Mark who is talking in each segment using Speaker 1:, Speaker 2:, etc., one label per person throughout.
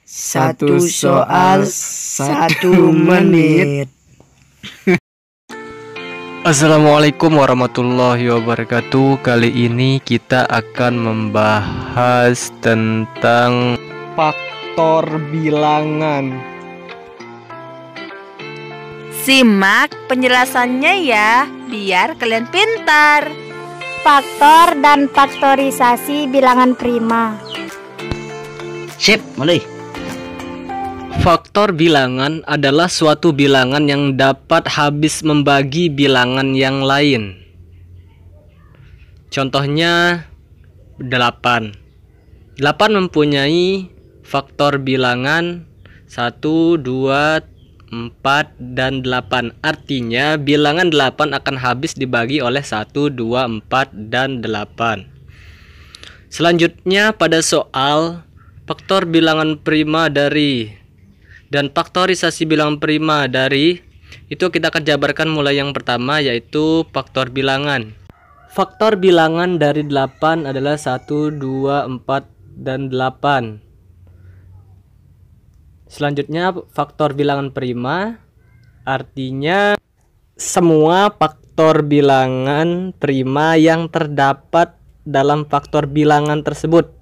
Speaker 1: Satu soal 1 menit.
Speaker 2: Assalamualaikum warahmatullahi wabarakatuh. Kali ini kita akan membahas tentang faktor bilangan.
Speaker 3: Simak penjelasannya ya, biar kalian pintar.
Speaker 4: Faktor dan faktorisasi bilangan prima.
Speaker 1: Sip, mulai.
Speaker 2: Faktor bilangan adalah suatu bilangan yang dapat habis membagi bilangan yang lain. Contohnya 8. 8 mempunyai faktor bilangan 1, 2, 4, dan 8. Artinya bilangan 8 akan habis dibagi oleh 1, 2, 4, dan 8. Selanjutnya pada soal faktor bilangan prima dari dan faktorisasi bilangan prima dari, itu kita akan jabarkan mulai yang pertama, yaitu faktor bilangan. Faktor bilangan dari 8 adalah 1, 2, 4, dan 8. Selanjutnya faktor bilangan prima, artinya semua faktor bilangan prima yang terdapat dalam faktor bilangan tersebut.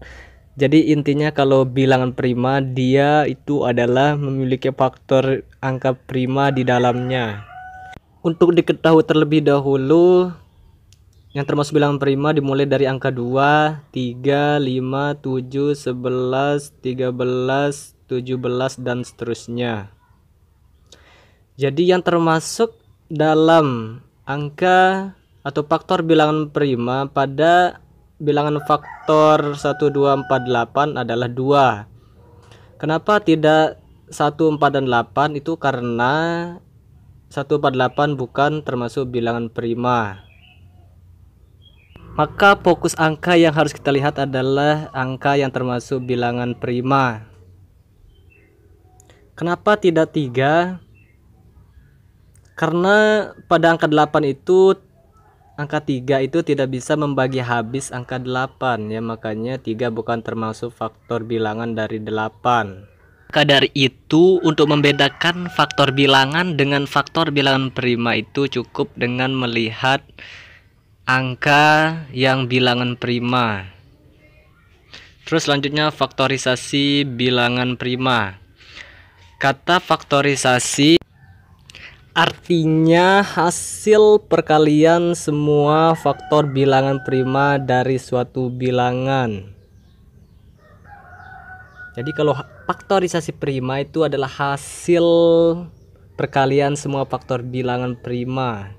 Speaker 2: Jadi intinya kalau bilangan prima, dia itu adalah memiliki faktor angka prima di dalamnya. Untuk diketahui terlebih dahulu, yang termasuk bilangan prima dimulai dari angka 2, 3, 5, 7, 11, 13, 17, dan seterusnya. Jadi yang termasuk dalam angka atau faktor bilangan prima pada bilangan faktor 1, 2, 4, 8 adalah 2. Kenapa tidak 1, 4, dan 8? Itu karena 1, 4, 8 bukan termasuk bilangan prima. Maka fokus angka yang harus kita lihat adalah angka yang termasuk bilangan prima. Kenapa tidak 3? Karena pada angka 8 itu angka 3 itu tidak bisa membagi habis angka 8 ya, makanya 3 bukan termasuk faktor bilangan dari 8. Maka dari itu, untuk membedakan faktor bilangan dengan faktor bilangan prima itu cukup dengan melihat angka yang bilangan prima. Terus selanjutnya faktorisasi bilangan prima. Kata faktorisasi artinya hasil perkalian semua faktor bilangan prima dari suatu bilangan. Jadi kalau faktorisasi prima itu adalah hasil perkalian semua faktor bilangan prima.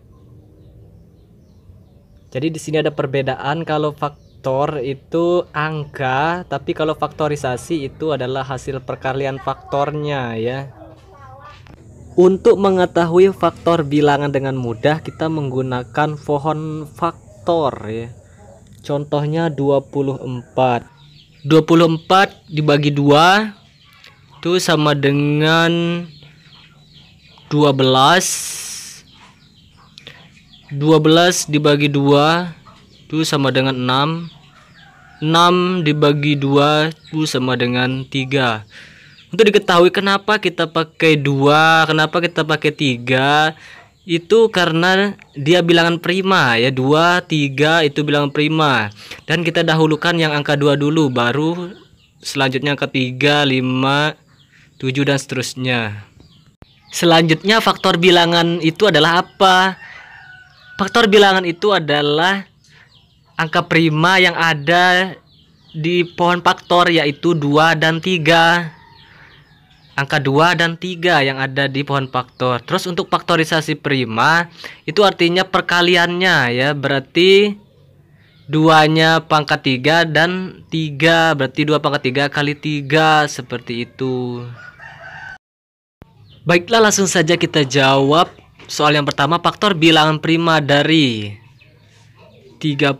Speaker 2: Jadi di sini ada perbedaan, kalau faktor itu angka, tapi kalau faktorisasi itu adalah hasil perkalian faktornya ya. Untuk mengetahui faktor bilangan dengan mudah, kita menggunakan pohon faktor ya. Contohnya 24. 24 dibagi 2 itu sama dengan 12. 12 dibagi 2 itu sama dengan 6. 6 dibagi 2 itu sama dengan 3. Untuk diketahui kenapa kita pakai 2, kenapa kita pakai 3, itu karena dia bilangan prima ya. 2, 3 itu bilangan prima. Dan kita dahulukan yang angka 2 dulu, baru selanjutnya angka 3, 5, 7, dan seterusnya. Selanjutnya faktor bilangan itu adalah apa? Faktor bilangan itu adalah angka prima yang ada di pohon faktor, yaitu 2 dan 3. Angka 2 dan 3 yang ada di pohon faktor. Terus untuk faktorisasi prima itu artinya perkaliannya ya, berarti 2-nya pangkat 3 dan 3 berarti 2 pangkat 3 kali 3, seperti itu. Baiklah, langsung saja kita jawab soal yang pertama, faktor bilangan prima dari 30,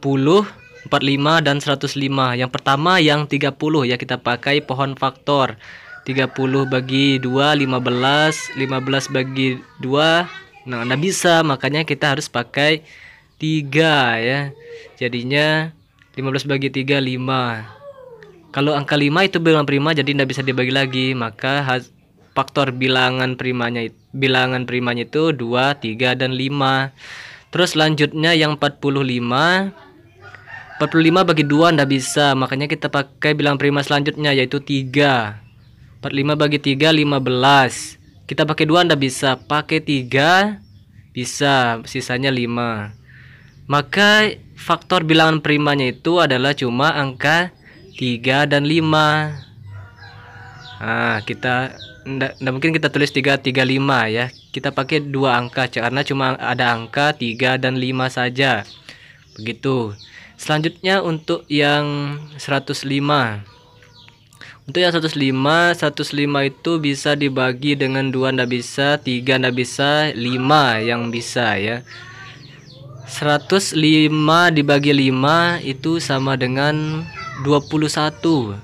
Speaker 2: 45, dan 105. Yang pertama yang 30 ya, kita pakai pohon faktor. 30 bagi 2, 15. 15 bagi 2, nah nggak bisa, makanya kita harus pakai 3 ya. Jadinya 15 bagi 3, 5. Kalau angka 5 itu bilangan prima, jadi tidak bisa dibagi lagi. Maka faktor bilangan primanya itu 2, 3, dan 5. Terus selanjutnya yang 45 bagi 2 tidak bisa, makanya kita pakai bilangan prima selanjutnya yaitu 3. 45 bagi 3 15. Kita pakai 2 tidak bisa, pakai 3 bisa, sisanya 5. Maka faktor bilangan primanya itu adalah cuma angka 3 dan 5. Nah, kita nggak mungkin kita tulis 3, 3, 5 ya. Kita pakai 2 angka karena cuma ada angka 3 dan 5 saja. Begitu. Selanjutnya untuk yang 105. Untuk yang 105 itu bisa dibagi dengan 2 ndak bisa, 3 ndak bisa, 5 yang bisa ya. 105 dibagi 5 itu sama dengan 21.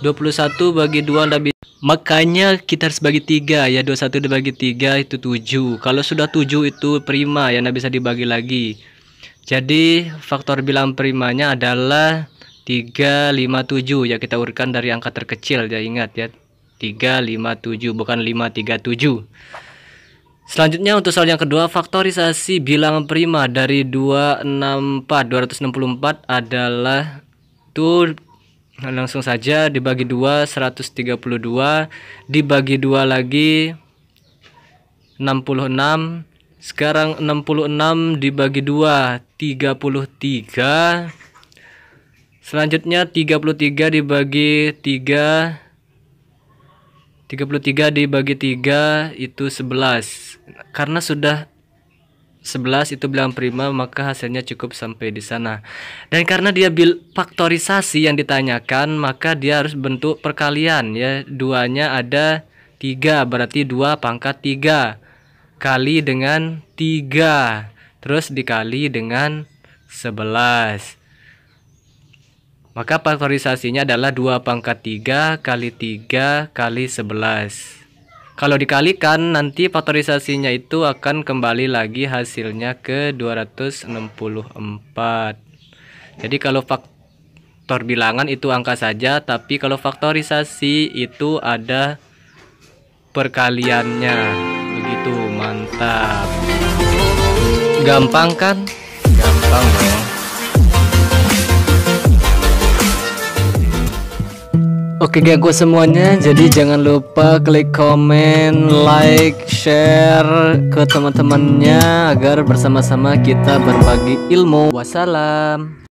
Speaker 2: 21 bagi 2 ndak bisa. Makanya kita harus bagi 3 ya. 21 dibagi 3 itu 7. Kalau sudah 7 itu prima ya, ndak bisa dibagi lagi. Jadi faktor bilangan primanya adalah 3, 5, 7 ya. Kita urutkan dari angka terkecil ya, ingat ya. 3, 5, 7 bukan 5, 3, 7. Selanjutnya untuk soal yang kedua, faktorisasi bilangan prima dari 264 adalah tuh langsung saja dibagi 2 132, dibagi 2 lagi 66. Sekarang 66 dibagi 2 33. Selanjutnya 33 dibagi 3 itu 11. Karena sudah 11 itu bilangan prima, maka hasilnya cukup sampai di sana. Dan karena dia faktorisasi yang ditanyakan, maka dia harus bentuk perkalian ya. Duanya ada 3, berarti 2 pangkat 3 kali dengan 3 terus dikali dengan 11. Maka faktorisasinya adalah 2 pangkat 3 kali 3 kali 11. Kalau dikalikan nanti faktorisasinya itu akan kembali lagi hasilnya ke 264. Jadi kalau faktor bilangan itu angka saja, tapi kalau faktorisasi itu ada perkaliannya. Begitu, mantap. Gampang kan? Gampang dong. Oke gengku semuanya, jadi jangan lupa klik komen, like, share ke teman-temannya agar bersama-sama kita berbagi ilmu. Wassalam.